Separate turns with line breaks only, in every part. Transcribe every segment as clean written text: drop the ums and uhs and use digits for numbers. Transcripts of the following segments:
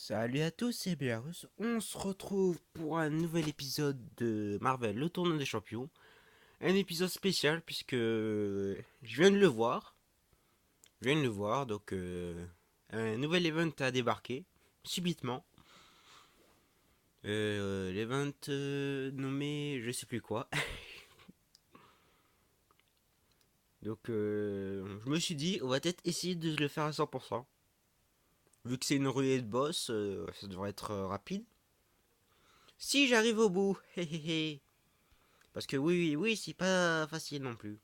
Salut à tous et bienvenue. On se retrouve pour un nouvel épisode de Marvel, le tournoi des champions. Un épisode spécial puisque je viens de le voir. Donc un nouvel event a débarqué subitement. L'event nommé je sais plus quoi. Donc je me suis dit on va peut-être essayer de le faire à 100%. Vu que c'est une ruée de boss, ça devrait être rapide. Si j'arrive au bout, hé hé hé. Parce que oui, c'est pas facile non plus.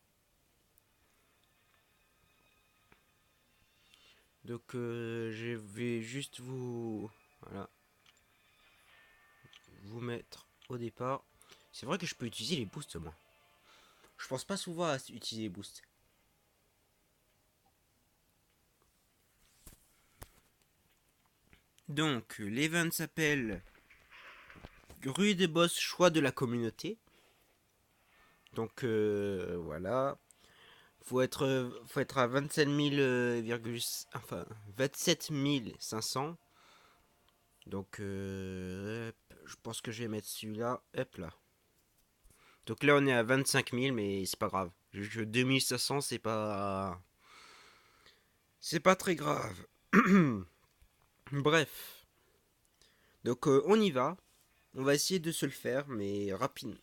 Donc je vais juste voilà, vous mettre au départ. C'est vrai que je peux utiliser les boosts moi. Je pense pas souvent à utiliser les boosts. Donc l'event s'appelle Rue des boss choix de la communauté. Donc voilà. Faut être à 27 000, enfin 27 500. Donc je pense que je vais mettre celui-là. Hop là. Donc là on est à 25 000 mais c'est pas grave. 2500 c'est pas très grave. Bref. Donc on y va. On va essayer de se le faire mais rapide.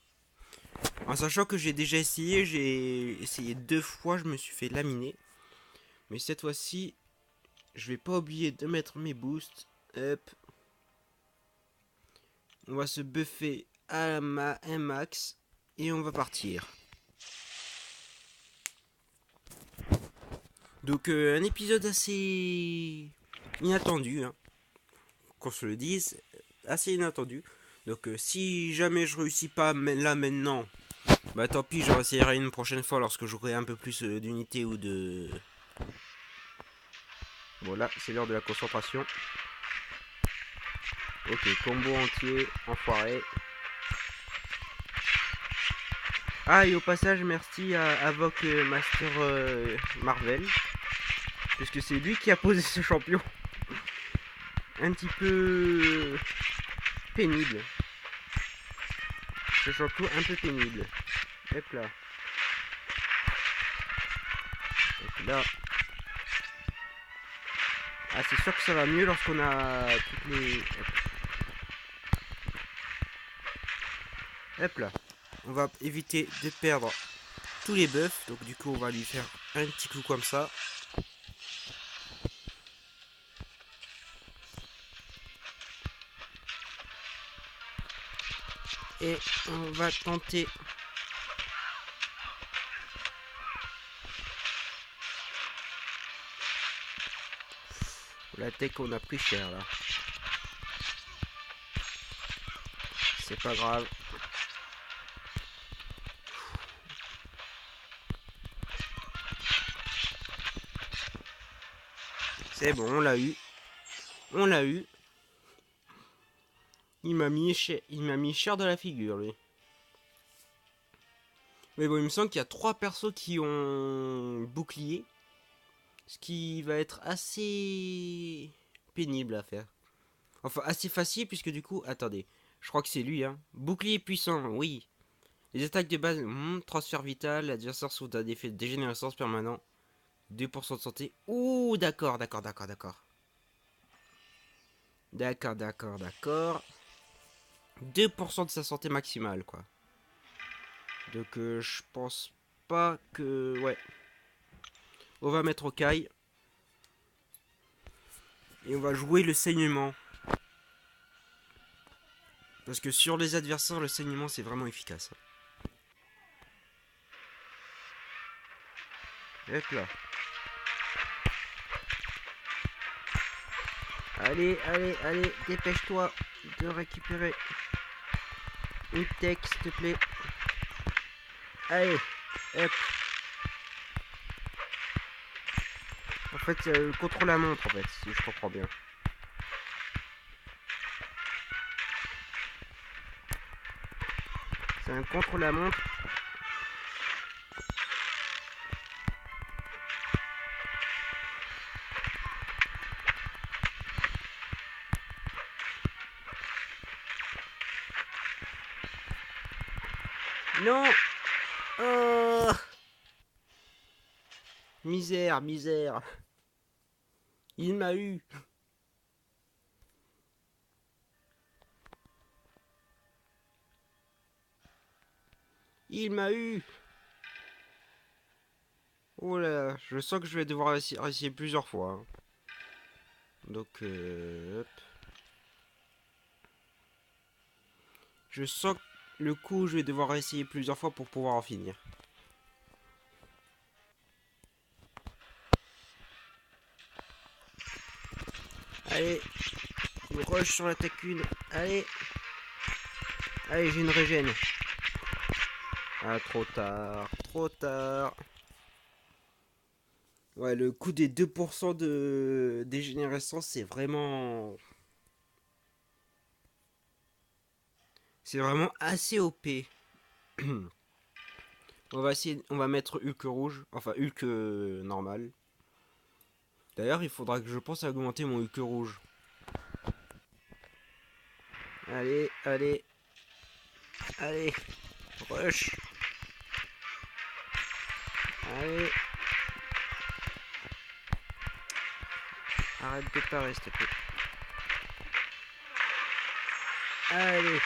En sachant que j'ai essayé 2 fois, je me suis fait laminer. Mais cette fois-ci, je vais pas oublier de mettre mes boosts. Hop. On va se buffer à un max et on va partir. Donc un épisode assez inattendu, hein, qu'on se le dise, assez inattendu. Donc si jamais je réussis pas là maintenant, bah tant pis, j'en essayerai une prochaine fois lorsque j'aurai un peu plus d'unités ou de... Voilà, c'est l'heure de la concentration. Ok, combo entier, enfoiré. Ah, et au passage, merci à Vogue Master Marvel, puisque c'est lui qui a posé ce champion. Un petit peu pénible. Ce champion un peu pénible. Hop là. Donc là. Ah, c'est sûr que ça va mieux lorsqu'on a toutes les... Hop là. On va éviter de perdre tous les buffs. Donc du coup, on va lui faire un petit coup comme ça. Et on va tenter... La tech, on a pris cher là. C'est pas grave. C'est bon, on l'a eu. On l'a eu. Il m'a mis cher de la figure, lui. Mais bon, il me semble qu'il y a 3 persos qui ont bouclier. Ce qui va être assez pénible à faire. Enfin, assez facile, puisque du coup, attendez. Je crois que c'est lui, hein. Bouclier puissant, oui. Les attaques de base, transfert vital, l'adversaire sous un effet de dégénérescence permanent. 2% de santé. Ouh, d'accord. D'accord. 2% de sa santé maximale, quoi. Donc, je pense pas que... Ouais. On va mettre au caille. Et on va jouer le saignement. Parce que sur les adversaires, le saignement, c'est vraiment efficace. Hop là. Allez, dépêche-toi de récupérer une tech, s'il te plaît. Allez, hop. En fait, c'est contre la montre, en fait, si je comprends bien. C'est un contre la montre. Non. Oh. Misère, misère. Il m'a eu. Il m'a eu. Oh là, je sens que je vais devoir essayer plusieurs fois, hein. Donc, hop. Je sens que le coup, je vais devoir essayer plusieurs fois pour pouvoir en finir. Allez, rush sur l'attaque une. Allez. Allez, j'ai une régène. Ah, trop tard, trop tard. Ouais, le coup des 2% de dégénérescence, c'est vraiment... C'est vraiment assez OP. On va essayer, on va mettre Hulk rouge, enfin Hulk normal. D'ailleurs, il faudra que je pense à augmenter mon Hulk rouge. Allez, allez, allez, rush. Allez, arrête de parer, s'il te plaît. Allez.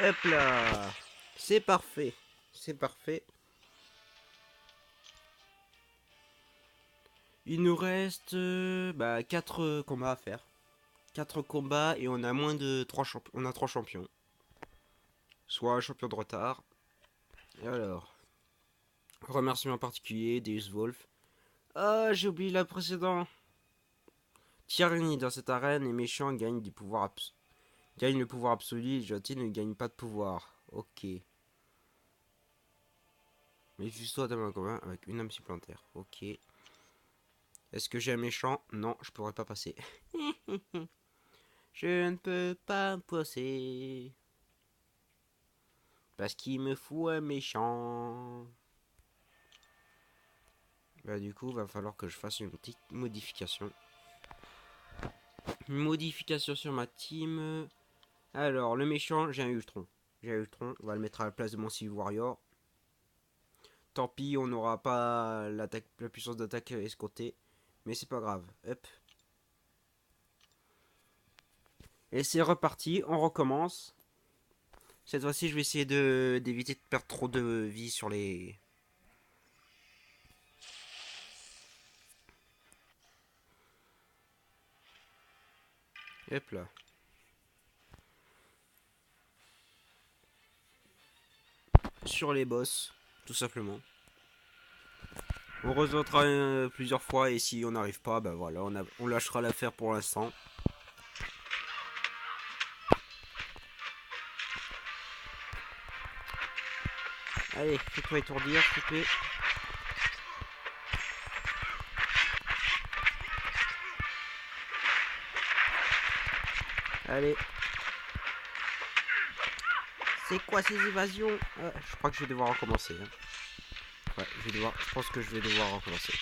Hop là. C'est parfait. C'est parfait. Il nous reste 4 combats à faire. 4 combats et on a moins de 3 champions. On a 3 champions. Soit champion de retard. Et alors, remerciement particulier, Deus Wolf. Ah, j'ai oublié la précédente. Tyrannie dans cette arène, les méchants gagnent du pouvoir gagnent le pouvoir absolu, les gentils ne gagnent pas de pouvoir. Ok. Mais juste toi dans un commun avec une âme supplémentaire. Ok. Est-ce que j'ai un méchant? Non, je pourrais pas passer. Je ne peux pas passer. Parce qu'il me faut un méchant. Bah du coup, va falloir que je fasse une petite modification. Une modification sur ma team. Alors, le méchant, j'ai un Ultron. J'ai un Ultron, on va le mettre à la place de mon Civil Warrior. Tant pis, on n'aura pas la puissance d'attaque escomptée. Mais c'est pas grave. Hop. Et c'est reparti, on recommence. Cette fois-ci, je vais essayer d'éviter de perdre trop de vie sur les... Hop là. Sur les boss, tout simplement. On retentera plusieurs fois et si on n'arrive pas, bah voilà, on lâchera l'affaire pour l'instant. Allez, fais-toi étourdir, s'il te plaît. Allez. C'est quoi ces évasions? Je crois que je vais devoir recommencer. Hein. Ouais, je pense que je vais devoir recommencer.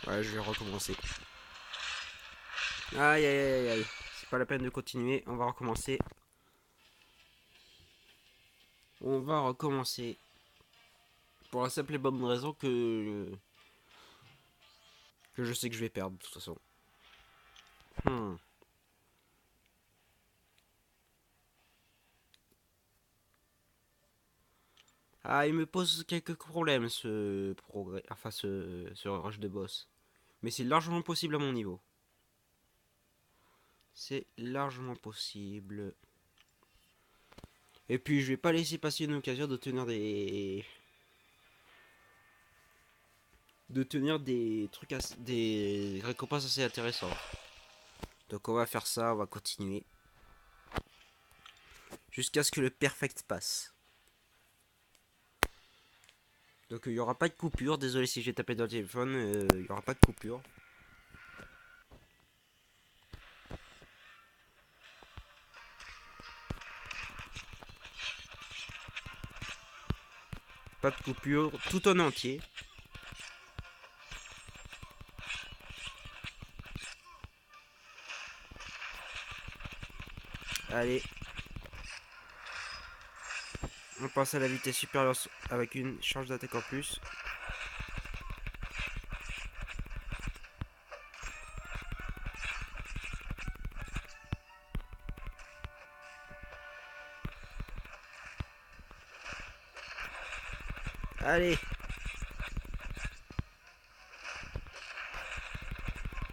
Ouais, je vais recommencer. Aïe aïe aïe aïe. C'est pas la peine de continuer, on va recommencer. On va recommencer. Pour la simple et bonne raison que je sais que je vais perdre de toute façon. Ah, il me pose quelques problèmes ce progrès, enfin ce rush de boss. Mais c'est largement possible à mon niveau. C'est largement possible. Et puis je vais pas laisser passer une occasion de tenir des trucs des récompenses assez intéressantes. Donc on va faire ça, on va continuer jusqu'à ce que le perfect passe. Donc il n'y aura pas de coupure. Désolé si j'ai tapé dans le téléphone. Il n'y aura pas de coupure. Pas de coupure. Tout en entier. Allez. On passe à la vitesse supérieure avec une charge d'attaque en plus. Allez.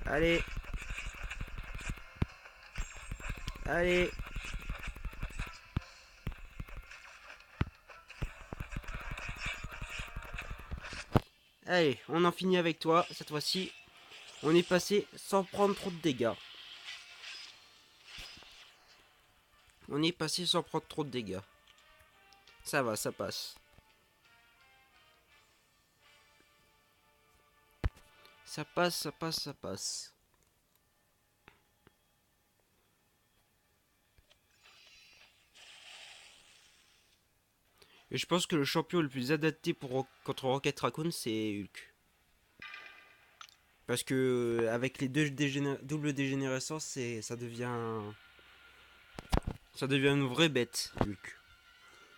Allez. Allez. Allez, on en finit avec toi. Cette fois-ci, on est passé sans prendre trop de dégâts. On est passé sans prendre trop de dégâts. Ça va, ça passe. Ça passe, ça passe, ça passe. Et je pense que le champion le plus adapté contre Rocket Raccoon, c'est Hulk. Parce que avec les deux double dégénérescence, ça devient une vraie bête, Hulk.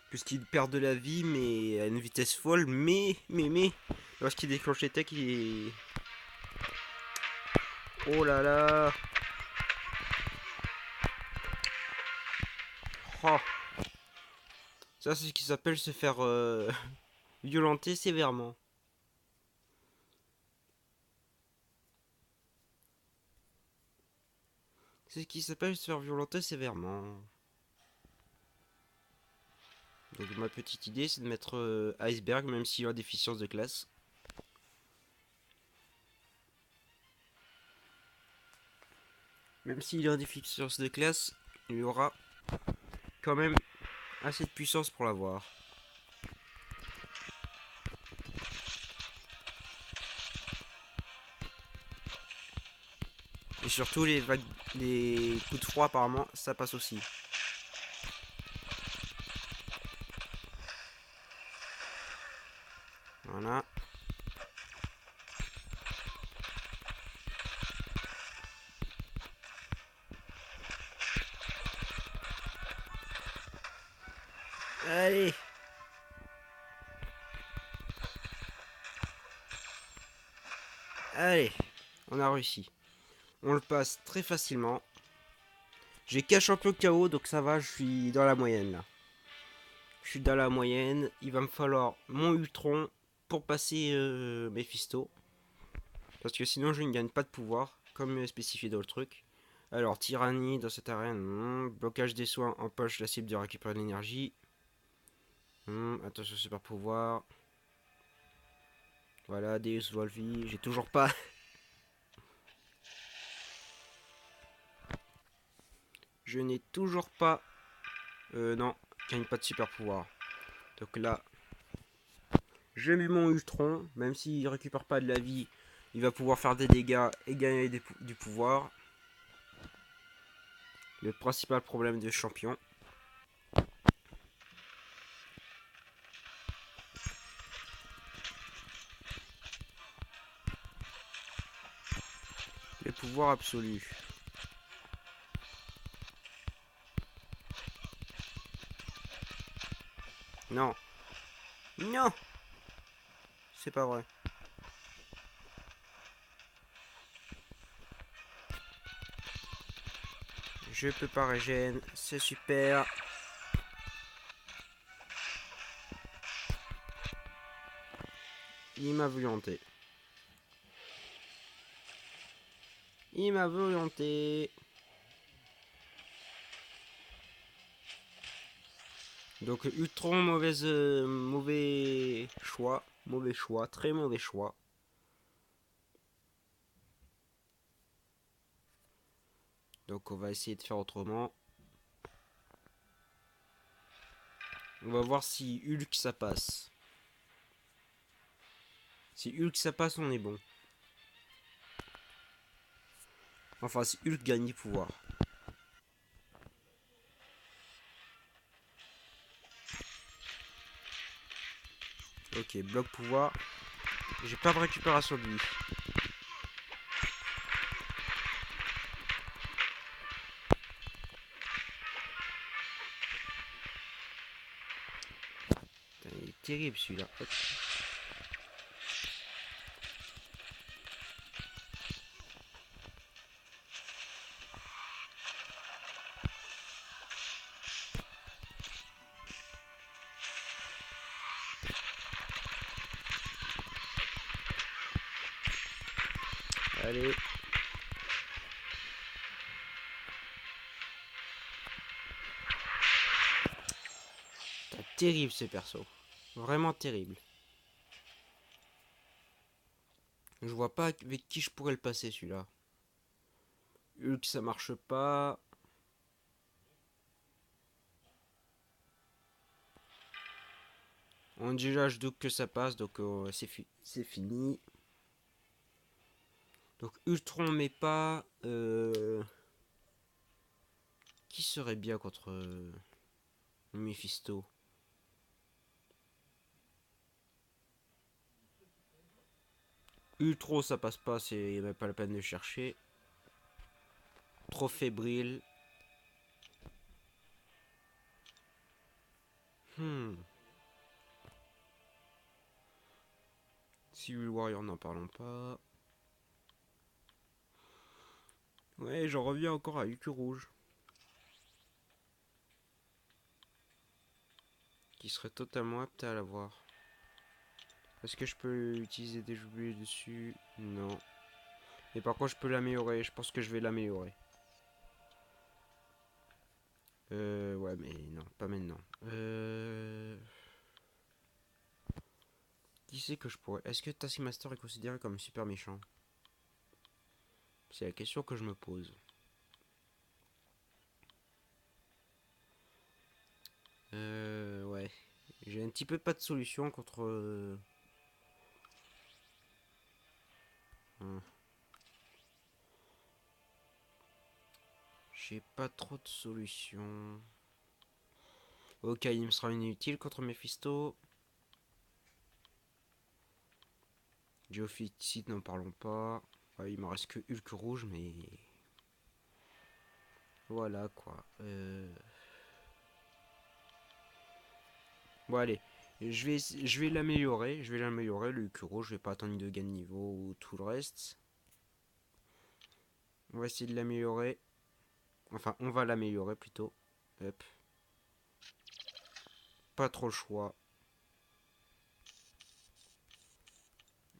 Puisqu'il perd de la vie, mais à une vitesse folle, mais, lorsqu'il déclenche les techs, il est... Oh là là. Oh. Ça, c'est ce qui s'appelle se faire violenter sévèrement. C'est ce qui s'appelle se faire violenter sévèrement. Donc ma petite idée, c'est de mettre Iceberg, même s'il a déficience de classe. Même s'il est en déficience de classe, il y aura quand même assez de puissance pour l'avoir. Et surtout les coups de froid apparemment, ça passe aussi. Voilà. Allez. Allez. On a réussi. On le passe très facilement. J'ai qu'un champion KO, donc ça va, je suis dans la moyenne là. Je suis dans la moyenne. Il va me falloir mon Ultron pour passer Mephisto. Parce que sinon je ne gagne pas de pouvoir, comme spécifié dans le truc. Alors, tyrannie dans cette arène. Blocage des soins empoche la cible de récupérer de l'énergie. Attention, super pouvoir. Voilà, Deus Volvi. J'ai toujours pas. Je n'ai toujours pas. Non, je gagne pas de super pouvoir. Donc là, je mets mon Ultron. Même s'il récupère pas de la vie, il va pouvoir faire des dégâts et gagner du pouvoir. Le principal problème de champion. Le pouvoir absolu. Non. Non. C'est pas vrai. Je peux pas régène. C'est super. Il m'a violenté. Il m'a violenté. Donc Ultron, mauvais choix. Mauvais choix. Très mauvais choix. Donc on va essayer de faire autrement. On va voir si Hulk ça passe. Si Hulk ça passe, on est bon. Enfin, si Hulk gagne du pouvoir. Ok, bloc pouvoir. J'ai pas de récupération de lui. Putain, il est terrible celui-là. Allez. Terrible ce perso. Vraiment terrible. Je vois pas avec qui je pourrais le passer celui-là. Hulk ça marche pas. On déjà je doute que ça passe donc c'est fini. Donc Ultron mais pas. Qui serait bien contre Mephisto? Ultron ça passe pas, c'est même pas la peine de chercher. Trop fébrile. Hmm. Civil Warrior n'en parlons pas. Ouais, j'en reviens encore à Hulk rouge. Qui serait totalement apte à l'avoir. Est-ce que je peux utiliser des jouets dessus? Non. Mais par contre, je peux l'améliorer. Je pense que je vais l'améliorer. Ouais, mais non, pas maintenant. Qui c'est que je pourrais... Est-ce que Taskmaster est considéré comme super méchant? C'est la question que je me pose. Ouais. J'ai un petit peu pas de solution contre... Hein. J'ai pas trop de solution. Ok, il me sera inutile contre Mephisto. Geophyte, n'en parlons pas. Ouais, il me reste que Hulk rouge, mais... Voilà, quoi. Bon, allez. Je vais l'améliorer. Je vais l'améliorer, le Hulk rouge. Je vais pas attendre de gain de niveau ou tout le reste. On va essayer de l'améliorer. Enfin, on va l'améliorer plutôt. Hop. Pas trop le choix.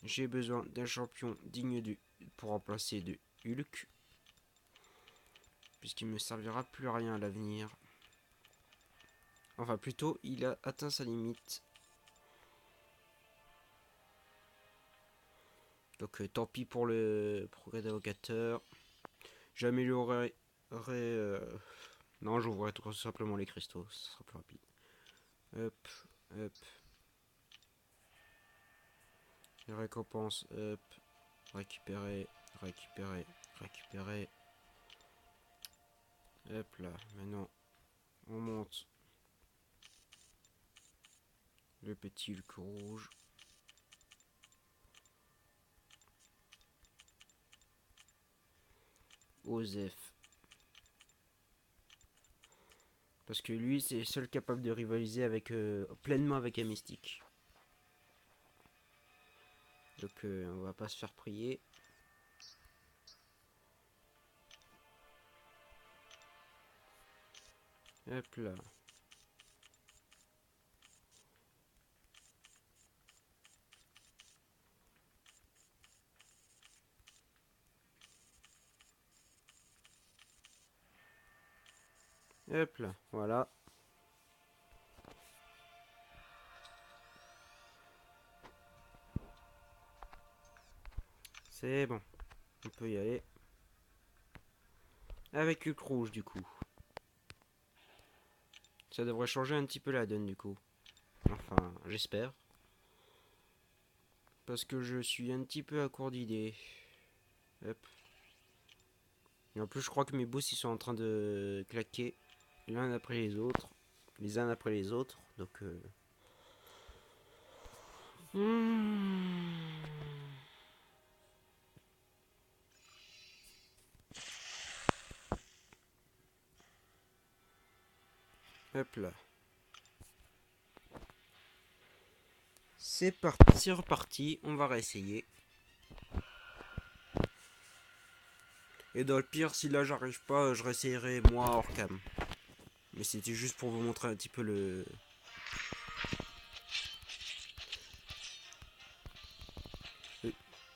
J'ai besoin d'un champion digne pour remplacer de Hulk. Puisqu'il me servira plus à rien à l'avenir. Enfin, plutôt, il a atteint sa limite. Donc, tant pis pour le progrès d'invocateur. J'améliorerai... Non, j'ouvrirai tout simplement les cristaux. Ce sera plus rapide. Hop, hop. Les récompenses, hop. Récupérer, récupérer, récupérer. Hop là, maintenant, on monte le petit Hulk rouge. Osef. Parce que lui, c'est le seul capable de rivaliser avec pleinement avec un mystique. Donc on va pas se faire prier. Hop là. Hop là, voilà. C'est bon. On peut y aller. Avec Hulk rouge du coup. Ça devrait changer un petit peu la donne du coup. Enfin, j'espère. Parce que je suis un petit peu à court d'idées. Hop. Et en plus, je crois que mes boss ils sont en train de claquer l'un après les autres. Les uns après les autres. Donc. Hmm. Hop là. C'est parti, c'est reparti. On va réessayer. Et dans le pire, si là j'arrive pas, je réessayerai moi hors cam. Mais c'était juste pour vous montrer un petit peu le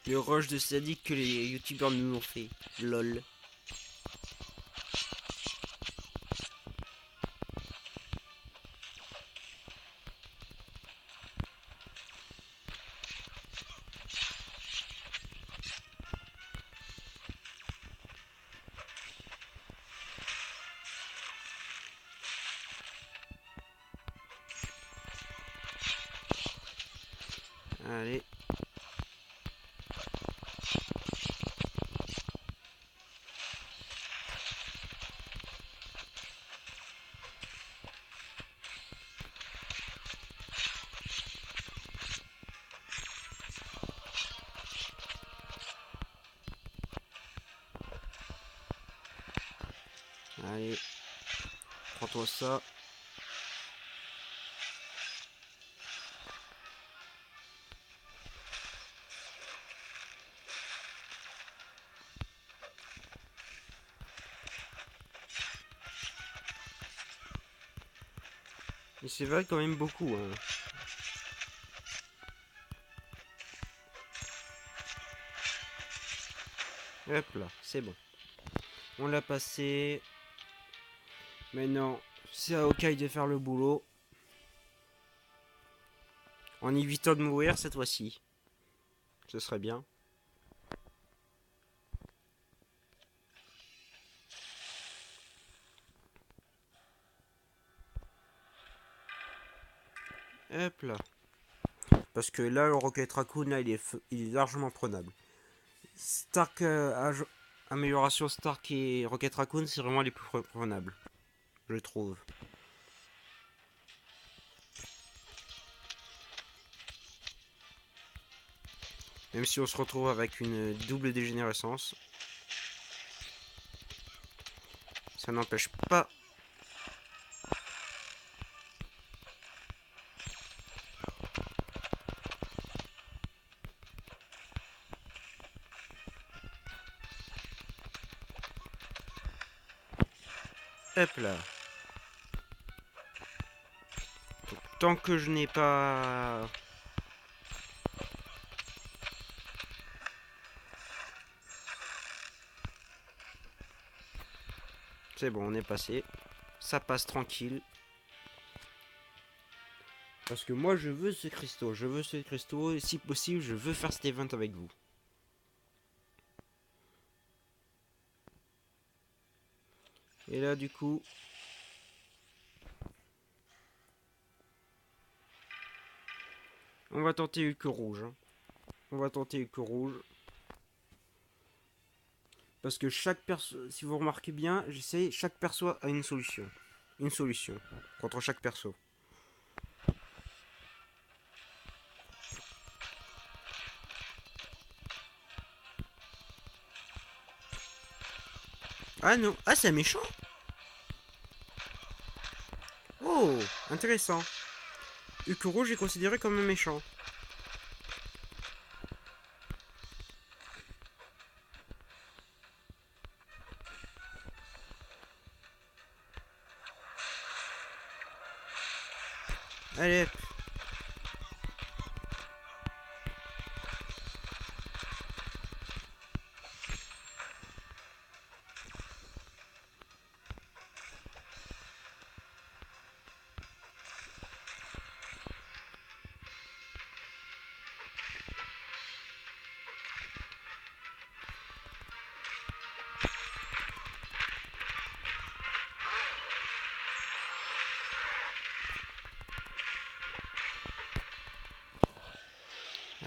rush de sadique que les youtubeurs nous ont fait. Lol. Allez. Allez. Prends-toi ça. Et c'est vrai quand même beaucoup. Hein. Hop là, c'est bon. On l'a passé. Maintenant, c'est à Hawkeye de faire le boulot. En évitant de mourir cette fois-ci. Ce serait bien. Hop là. Parce que là, le Rocket Raccoon, là, il est largement prenable. Stark, amélioration Stark et Rocket Raccoon, c'est vraiment les plus prenables. Je trouve. Même si on se retrouve avec une double dégénérescence. Ça n'empêche pas. Hop là. Donc, tant que je n'ai pas... C'est bon, on est passé. Ça passe tranquille. Parce que moi, je veux ce cristaux. Je veux ce cristaux. Et si possible, je veux faire cet event avec vous. Et là, du coup... On va tenter Hulk rouge. Hein. On va tenter Hulk rouge. Parce que chaque perso... Si vous remarquez bien, j'essaie... Chaque perso a une solution. Une solution. Contre chaque perso. Ah non. Ah, c'est un méchant. Oh, intéressant. Hulk rouge est considéré comme un méchant. Allez.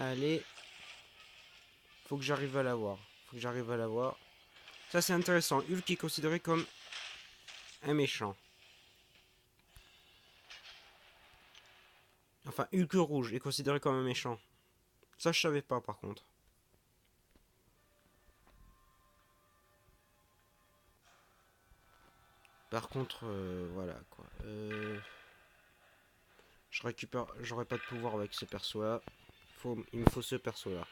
Allez. Faut que j'arrive à l'avoir. Faut que j'arrive à l'avoir. Ça c'est intéressant. Hulk est considéré comme un méchant. Enfin, Hulk rouge est considéré comme un méchant. Ça je savais pas par contre. Par contre, voilà quoi. Je récupère, j'aurais pas de pouvoir avec ce perso là. Il me faut ce perso là.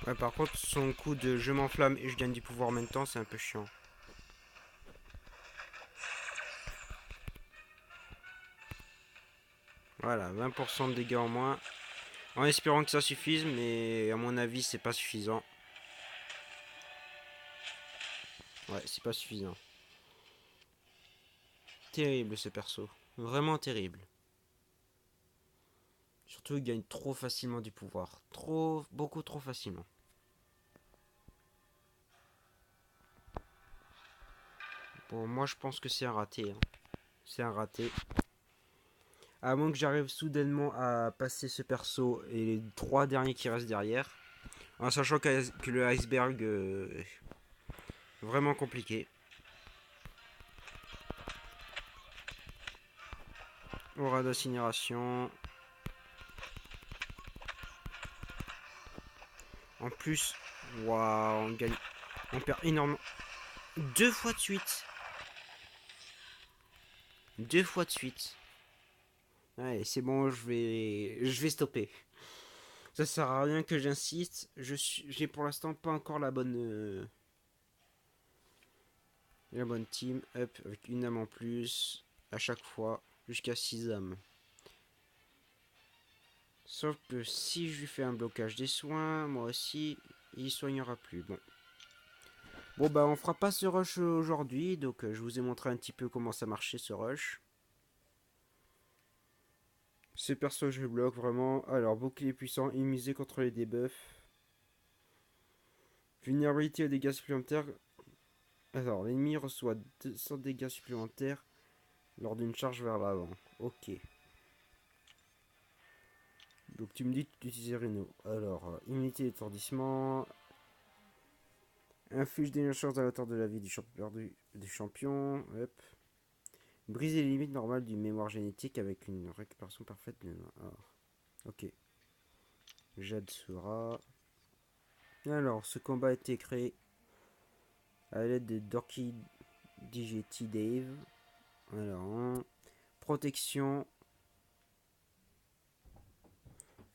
Ouais, par contre, son coup de je m'enflamme et je gagne du pouvoir en même temps, c'est un peu chiant. Voilà, 20% de dégâts en moins. En espérant que ça suffise, mais à mon avis, c'est pas suffisant. Ouais, c'est pas suffisant. Terrible ce perso. Vraiment terrible. Surtout, il gagne trop facilement du pouvoir. Trop, beaucoup trop facilement. Bon, moi, je pense que c'est un raté. Hein. C'est un raté. À moins que j'arrive soudainement à passer ce perso et les 3 derniers qui restent derrière. En sachant que le iceberg est vraiment compliqué. Aura d'incinération. En plus, waouh, on gagne. On perd énormément. 2 fois de suite. 2 fois de suite. Ouais, c'est bon, je vais stopper. Ça sert à rien que j'insiste. J'ai pour l'instant pas encore la bonne team. Hop, avec une âme en plus à chaque fois, jusqu'à 6 âmes. Sauf que si je lui fais un blocage des soins, moi aussi, il soignera plus. Bon. Bon bah on fera pas ce rush aujourd'hui, donc je vous ai montré un petit peu comment ça marchait ce rush. Ce perso je bloque vraiment. Alors bouclier puissant, immunisé contre les debuffs. Vulnérabilité aux dégâts supplémentaires. Alors l'ennemi reçoit 200 dégâts supplémentaires lors d'une charge vers l'avant. Ok. Donc tu me dis d'utiliser Reno. Alors, immunité d'étourdissement. Inflige des chances à la hauteur de la vie du champion perdu du champion. Hop. Briser les limites normales du mémoire génétique avec une récupération parfaite de mémoire. Alors, ok. Jade sera. Alors, ce combat a été créé à l'aide de Dorky DGT Dave. Alors, protection.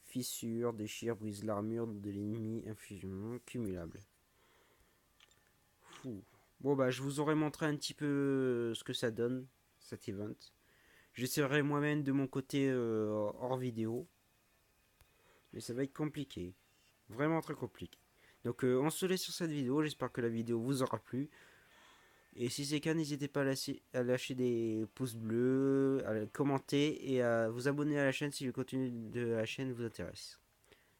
Fissure, déchire, brise l'armure de l'ennemi, infusion cumulable. Fou. Bon bah je vous aurais montré un petit peu ce que ça donne, cet event. J'essaierai moi-même de mon côté hors vidéo. Mais ça va être compliqué. Vraiment très compliqué. Donc on se laisse sur cette vidéo. J'espère que la vidéo vous aura plu. Et si c'est le cas, n'hésitez pas à lâcher des pouces bleus, à commenter et à vous abonner à la chaîne si le contenu de la chaîne vous intéresse.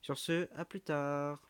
Sur ce, à plus tard.